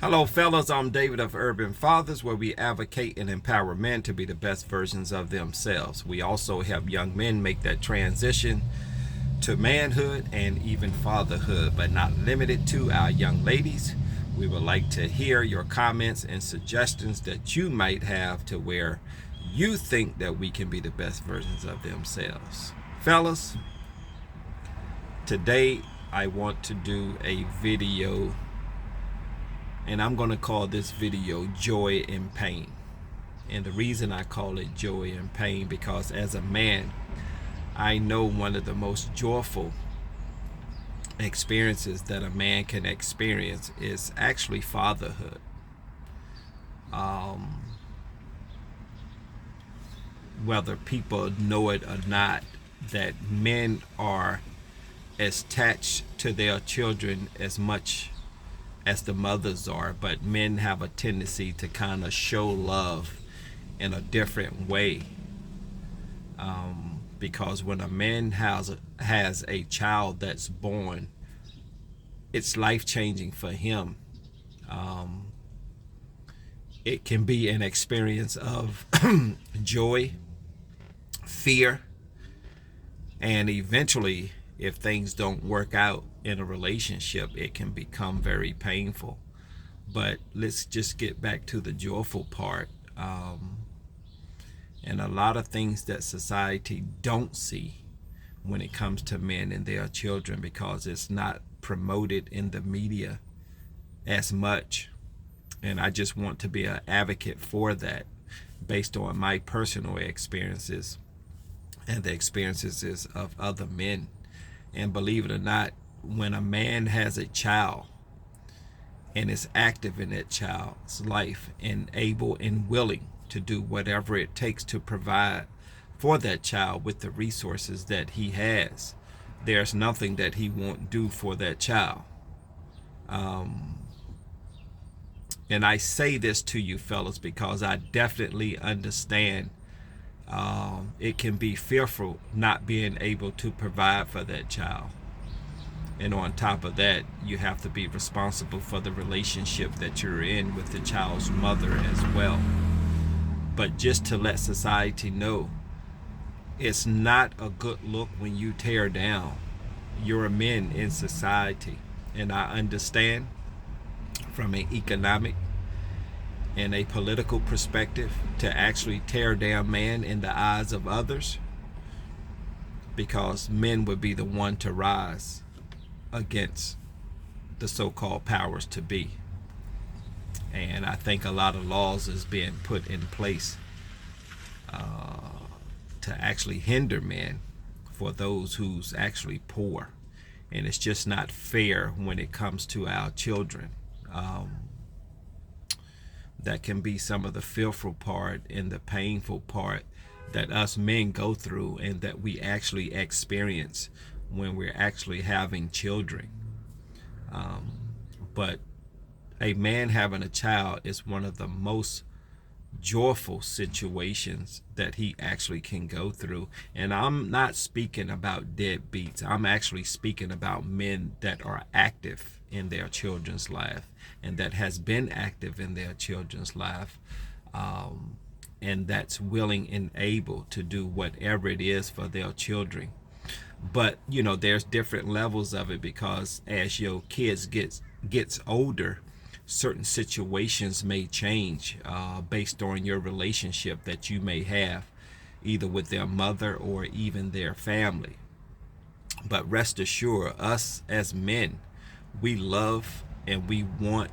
Hello, fellas. I'm David of Urbanfathers, where we advocate and empower men to be the best versions of themselves. We also help young men make that transition to manhood and even fatherhood, but not limited to our young ladies. We would like to hear your comments and suggestions that you might have to where you think that we can be the best versions of themselves. Fellas, today I want to do a video, and I'm going to call this video Joy and Pain. And the reason I call it Joy and Pain, because as a man, I know one of the most joyful experiences that a man can experience is actually fatherhood. Um, Whether people know it or not, that men are as attached to their children as much as the mothers are, but men have a tendency to kind of show love in a different way. Because when a man has a child that's born, it's life changing for him. Um, it can be an experience of joy, fear, and eventually, if things don't work out in a relationship, it can become very painful. But let's just get back to the joyful part. And a lot of things that society don't see when it comes to men and their children, because it's not promoted in the media as much. And I just want to be an advocate for that based on my personal experiences and the experiences of other men. And believe it or not, when a man has a child and is active in that child's life and able and willing to do whatever it takes to provide for that child with the resources that he has, there's nothing that he won't do for that child. And I say this to you fellas because I definitely understand it can be fearful not being able to provide for that child. And on top of that, you have to be responsible for the relationship that you're in with the child's mother as well. But just to let society know, it's not a good look when you tear down your men in society. And I understand from an economic and a political perspective to actually tear down man in the eyes of others, because men would be the one to rise against the so-called powers to be. And I think a lot of laws is being put in place to actually hinder men for those who's actually poor. And it's just not fair when it comes to our children. That can be some of the fearful part and the painful part that us men go through and that we actually experience when we're actually having children. But a man having a child is one of the most joyful situations that he actually can go through. And I'm not speaking about deadbeats. I'm actually speaking about men that are active in their children's life and that has been active in their children's life, and that's willing and able to do whatever it is for their children. But you know, there's different levels of it, because as your kids gets older, certain situations may change based on your relationship that you may have either with their mother or even their family. But rest assured, us as men, we love and we want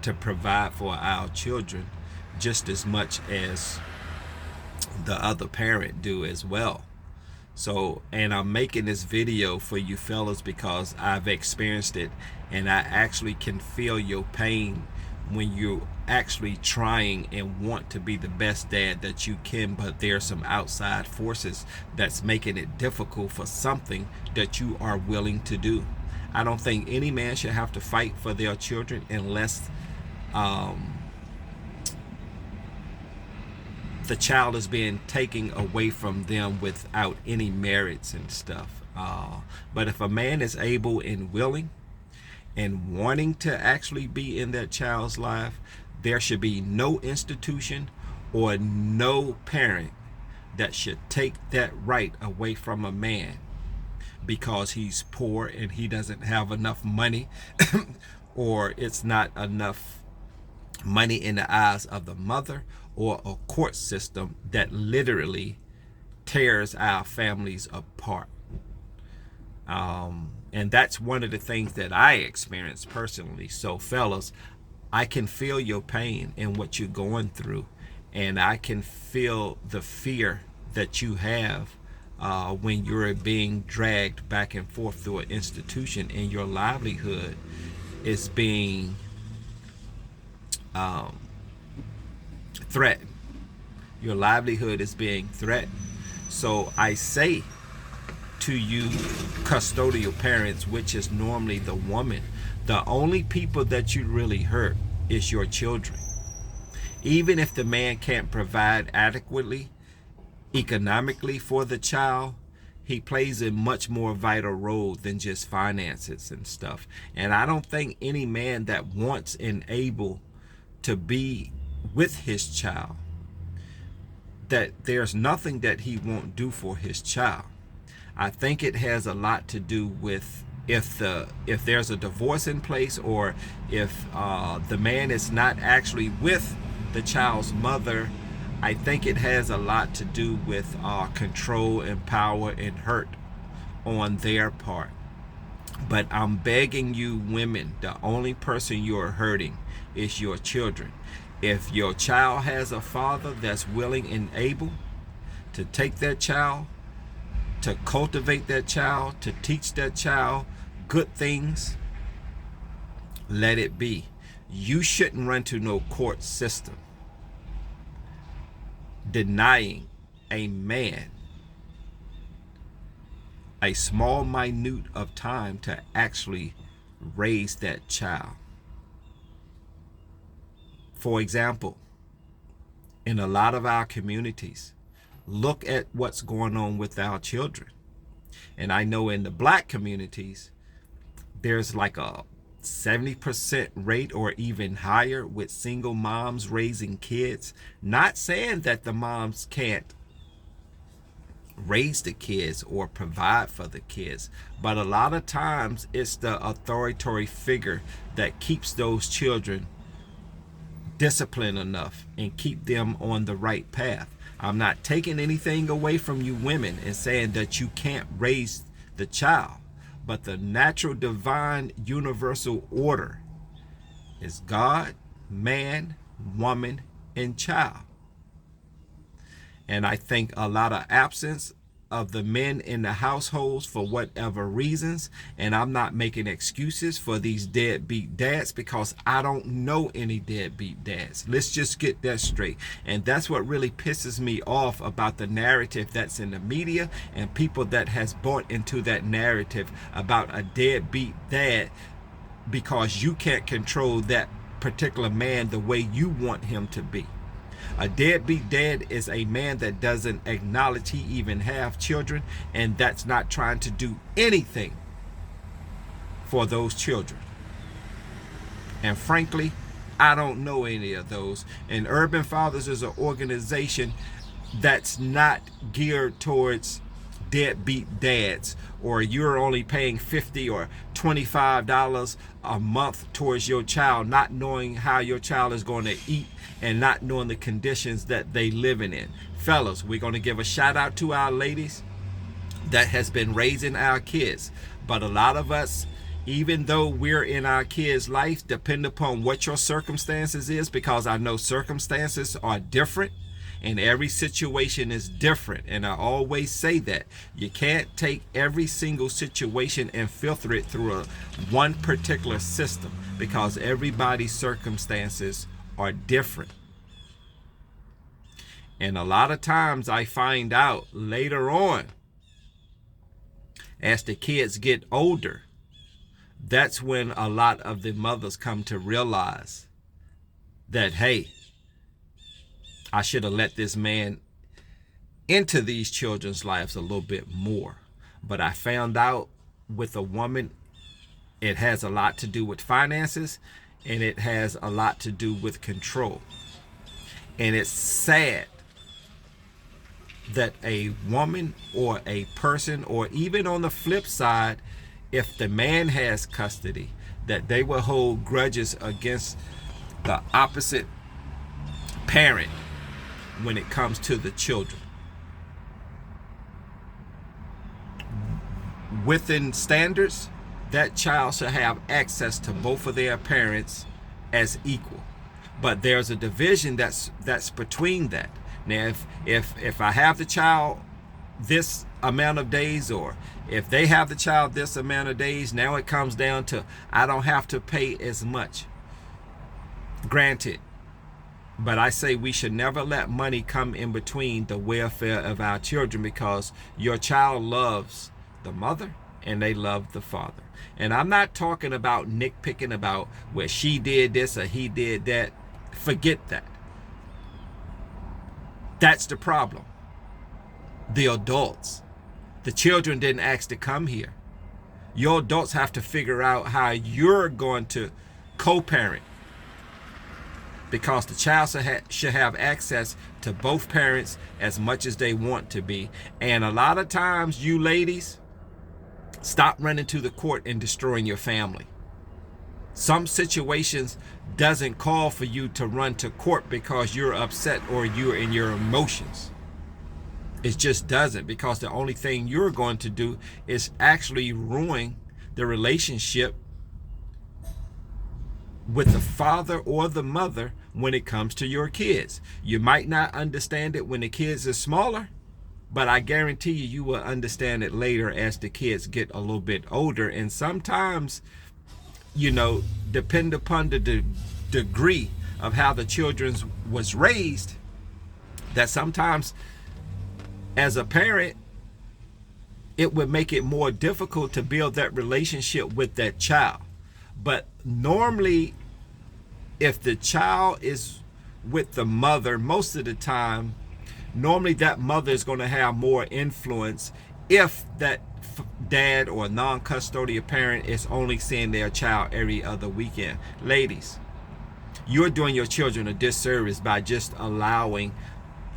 to provide for our children just as much as the other parent do as well. So, and I'm making this video for you fellas because I've experienced it, and I actually can feel your pain when you're actually trying and want to be the best dad that you can, but there's some outside forces that's making it difficult for something that you are willing to do. I don't think any man should have to fight for their children unless the child is being taken away from them without any merits and stuff. But if a man is able and willing and wanting to actually be in that child's life, there should be no institution or no parent that should take that right away from a man because he's poor and he doesn't have enough money or it's not enough money in the eyes of the mother, or a court system that literally tears our families apart. And that's one of the things that I experienced personally. So fellas, I can feel your pain and what you're going through, and I can feel the fear that you have when you're being dragged back and forth through an institution and your livelihood is being threatened. Your livelihood is being threatened. So I say to you custodial parents, which is normally the woman, the only people that you really hurt is your children. Even if the man can't provide adequately economically for the child, he plays a much more vital role than just finances and stuff. And I don't think any man that wants and able to be with his child, that there's nothing that he won't do for his child. I think it has a lot to do with if there's a divorce in place, or if the man is not actually with the child's mother. I think it has a lot to do with control and power and hurt on their part. But I'm begging you women, the only person you're hurting is your children. If your child has a father that's willing and able to take that child, to cultivate that child, to teach that child good things, let it be. You shouldn't run to no court system denying a man a small minute of time to actually raise that child. For example, in a lot of our communities, look at what's going on with our children. And I know in the black communities, there's like a 70% rate or even higher with single moms raising kids. Not saying that the moms can't raise the kids or provide for the kids, but a lot of times it's the authority figure that keeps those children disciplined enough and keep them on the right path. I'm not taking anything away from you women and saying that you can't raise the child, but the natural divine universal order is God, man, woman, and child. And I think a lot of absence of the men in the households for whatever reasons, and I'm not making excuses for these deadbeat dads because I don't know any deadbeat dads. Let's just get that straight. And that's what really pisses me off about the narrative that's in the media and people that has bought into that narrative about a deadbeat dad because you can't control that particular man the way you want him to be. A deadbeat dad is a man that doesn't acknowledge he even have children, and that's not trying to do anything for those children. And frankly, I don't know any of those. And Urbanfathers is an organization that's not geared towards deadbeat dads, or you're only paying $50 or $25 a month towards your child, not knowing how your child is going to eat and not knowing the conditions that they living in. Fellas, we're going to give a shout out to our ladies that has been raising our kids. But a lot of us, even though we're in our kids' life, depend upon what your circumstances is, because I know circumstances are different and every situation is different. And I always say that you can't take every single situation and filter it through one particular system, because everybody's circumstances are different. And a lot of times I find out later on, as the kids get older, that's when a lot of the mothers come to realize that, hey, I should have let this man into these children's lives a little bit more. But I found out with a woman It has a lot to do with finances, and it has a lot to do with control. And it's sad that a woman or a person, or even on the flip side, if the man has custody, that they will hold grudges against the opposite parent when it comes to the children. Within standards, that child should have access to both of their parents as equal. But there's a division that's between that. Now, if I have the child this amount of days, or if they have the child this amount of days, now it comes down to I don't have to pay as much. Granted, but I say we should never let money come in between the welfare of our children, because your child loves the mother and they love the father. And I'm not talking about nitpicking about where she did this or he did that. Forget that. That's the problem. The adults. The children didn't ask to come here. Your adults have to figure out how you're going to co-parent, because the child should have access to both parents as much as they want to be. And a lot of times, you ladies, stop running to the court and destroying your family. Some situations doesn't call for you to run to court because you're upset or you're in your emotions. It just doesn't, because the only thing you're going to do is actually ruin the relationship with the father or the mother when it comes to your kids. You might not understand it when the kids are smaller, but I guarantee you will understand it later as the kids get a little bit older. And sometimes, depend upon the degree of how the children was raised, that sometimes as a parent, it would make it more difficult to build that relationship with that child. But normally, if the child is with the mother, most of the time, normally that mother is going to have more influence if that dad or non-custodial parent is only seeing their child every other weekend. Ladies, you're doing your children a disservice by just allowing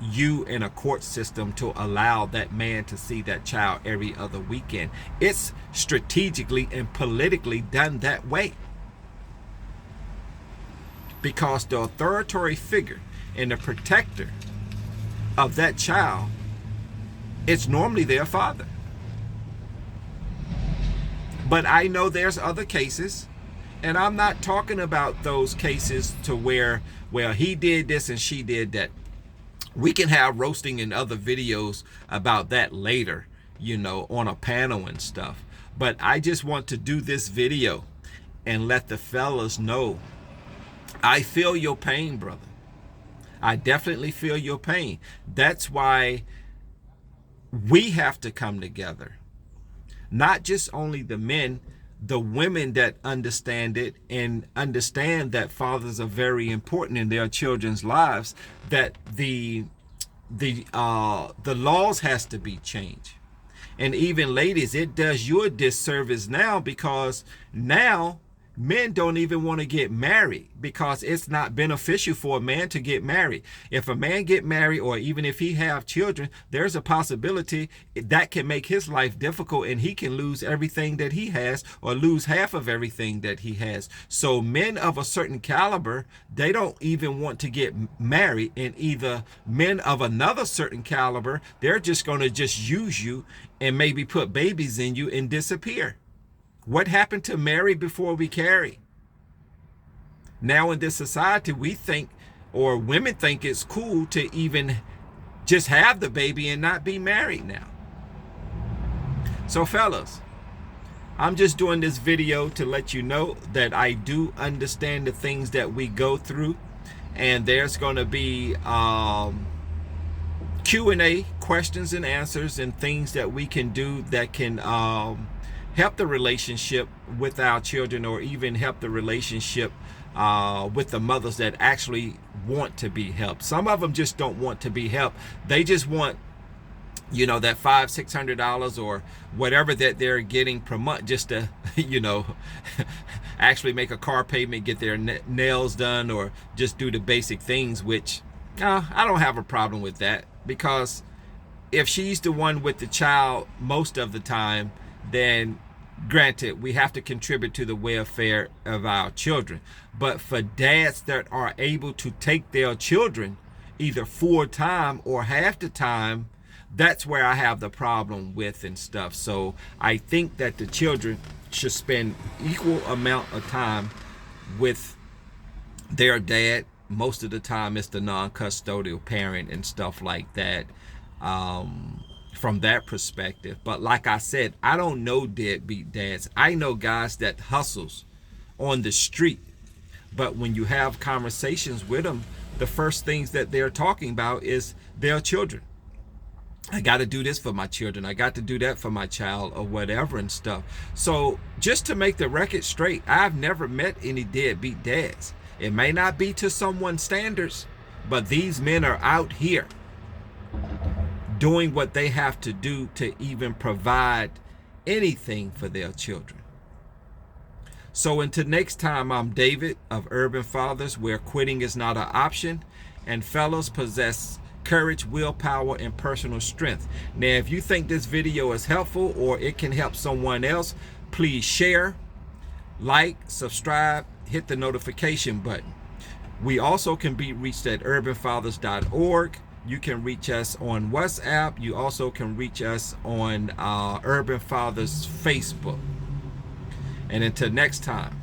you in a court system to allow that man to see that child every other weekend. It's strategically and politically done that way, because the authoritative figure and the protector of that child, it's normally their father. But I know there's other cases, and I'm not talking about those cases to where, well, he did this and she did that. We can have roasting and other videos about that later, on a panel and stuff. But I just want to do this video and let the fellas know, I feel your pain, brother. I definitely feel your pain. That's why we have to come together. Not just only the men, the women that understand it and understand that fathers are very important in their children's lives, that the laws has to be changed. And even ladies, it does you a disservice now, because now men don't even want to get married because it's not beneficial for a man to get married. If a man get married, or even if he have children, there's a possibility that can make his life difficult, and he can lose everything that he has, or lose half of everything that he has. So men of a certain caliber, they don't even want to get married. And either men of another certain caliber, they're just going to just use you and maybe put babies in you and disappear. What happened to marry before we carry? Now in this society, we think, or women think, it's cool to even just have the baby and not be married now. So fellas, I'm just doing this video to let you know that I do understand the things that we go through, and there's going to be Q&A, questions and answers, and things that we can do that can help the relationship with our children, or even help the relationship with the mothers that actually want to be helped. Some of them just don't want to be helped. They just want you know, that $500-600 or whatever that they're getting per month just to you know, actually make a car payment, get their nails done, or just do the basic things, which I don't have a problem with that, because if she's the one with the child most of the time, then granted, we have to contribute to the welfare of our children. But for dads that are able to take their children either full time or half the time, that's where I have the problem with and stuff. So I think that the children should spend equal amount of time with their dad. Most of the time it's the non-custodial parent and stuff like that, from that perspective. But like I said, I don't know deadbeat dads. I know guys that hustles on the street, but when you have conversations with them, the first things that they're talking about is their children. I got to do this for my children, I got to do that for my child, or whatever and stuff. So just to make the record straight, I've never met any deadbeat dads. It may not be to someone's standards, but these men are out here doing what they have to do to even provide anything for their children. So until next time, I'm David of Urban Fathers, where quitting is not an option, and fellows possess courage, willpower, and personal strength. Now, if you think this video is helpful or it can help someone else, please share, like, subscribe, hit the notification button. We also can be reached at urbanfathers.org. You can reach us on WhatsApp. You also can reach us on Urban Fathers Facebook. And until next time,